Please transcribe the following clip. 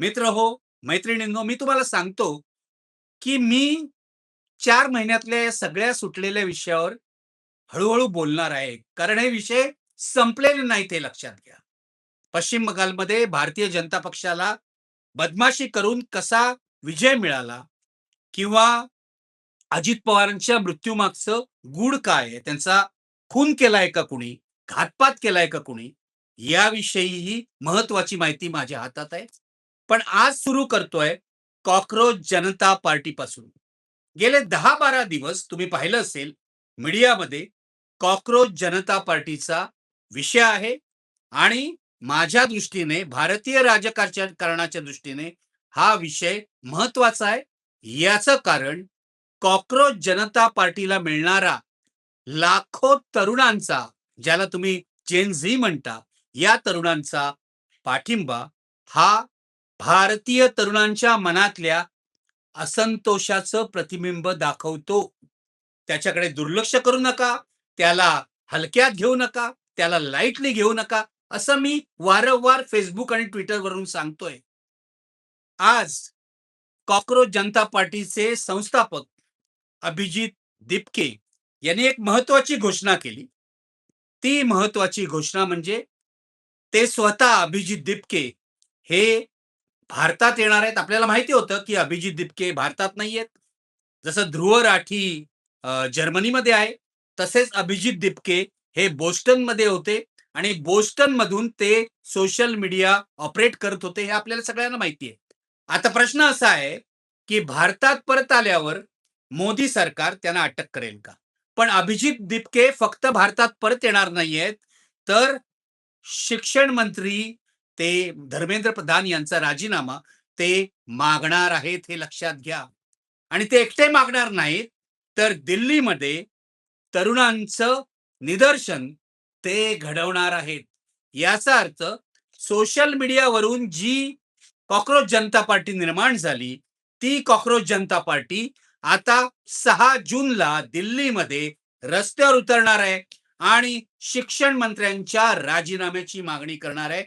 मित्र हो, मैत्रिणींनो, मी तुम्हाला सांगतो, की मी 4 महिन्यातल्या या सगळ्या सुटलेल्या विषयावर हळू-हळू बोलणार आहे. कारण हे विषय संपलेले नाहीत हे लक्षात घ्या. पश्चिम बंगालमध्ये भारतीय जनता पक्षाला बदमाशी करून कसा विजय मिळाला किंवा अजित पवारांच्या मृत्यूमागचं गूढ काय आहे? त्यांचा खून केलाय का कुणी? घातपात केलाय का कुणी? याविषयीही महत्त्वाची माहिती माझ्या हातात आहे. पण आज सुरू करतोय कॉकरोच जनता पार्टीपासून. गेले 10-12 दिवस तुम्ही पाहिलं असेल मीडियामध्ये कॉकरोच जनता पार्टीचा विषय आहे आणि माझ्या दृष्टीने भारतीय राजकारणाच्या दृष्टीने हा विषय महत्त्वाचा आहे. याचं कारण कॉकरोच जनता पार्टीला मिळणारा लाखो तरुणांचा, ज्याला तुम्ही जेन झी म्हणता, या तरुणांचा पाठिंबा हा भारतीय तरुणांच्या मनातल्या असंतोषाचं प्रतिबिंब दाखवतो. त्याच्याकडे दुर्लक्ष करू नका, त्याला हलक्यात घेऊ नका, त्याला लाईटली घेऊ नका, असं मी वारंवार फेसबुक आणि ट्विटरवरून सांगतोय. आज कॉकरोच जनता पार्टीचे संस्थापक अभिजित दिपके यांनी एक महत्वाची घोषणा केली. ती महत्वाची घोषणा म्हणजे ते स्वतः अभिजित दिपके हे भारतात येणार आहेत. आपल्याला माहिती होतं, की अभिजित दिपके भारतात नाहीयेत. जसं ध्रुव राठी जर्मनीमध्ये आहे, तसेच अभिजित दिपके हे बोस्टनमध्ये होते आणि बोस्टनमधून ते सोशल मीडिया ऑपरेट करत होते, हे आपल्याला सगळ्यांना माहिती आहे. आता प्रश्न असा आहे, की भारतात परत आल्यावर मोदी सरकार त्यांना अटक करेल का? पण अभिजित दिपके फक्त भारतात परत येणार नाहीयेत, तर शिक्षण मंत्री ते धर्मेंद्र प्रधान यांचा राजीनामा ते मागणार आहेत, हे लक्षात घ्या. आणि ते एकटे मागणार नाहीत, तर दिल्लीमध्ये तरुणांचं निदर्शन ते घडवणार आहेत. याचा अर्थ सोशल मीडियावरून जी कॉकरोच जनता पार्टी निर्माण झाली, ती कॉकरोच जनता पार्टी आता 6 जूनला दिल्लीमध्ये रस्त्यावर उतरणार आहे आणि शिक्षण मंत्र्यांच्या राजीनाम्याची मागणी करणार आहे.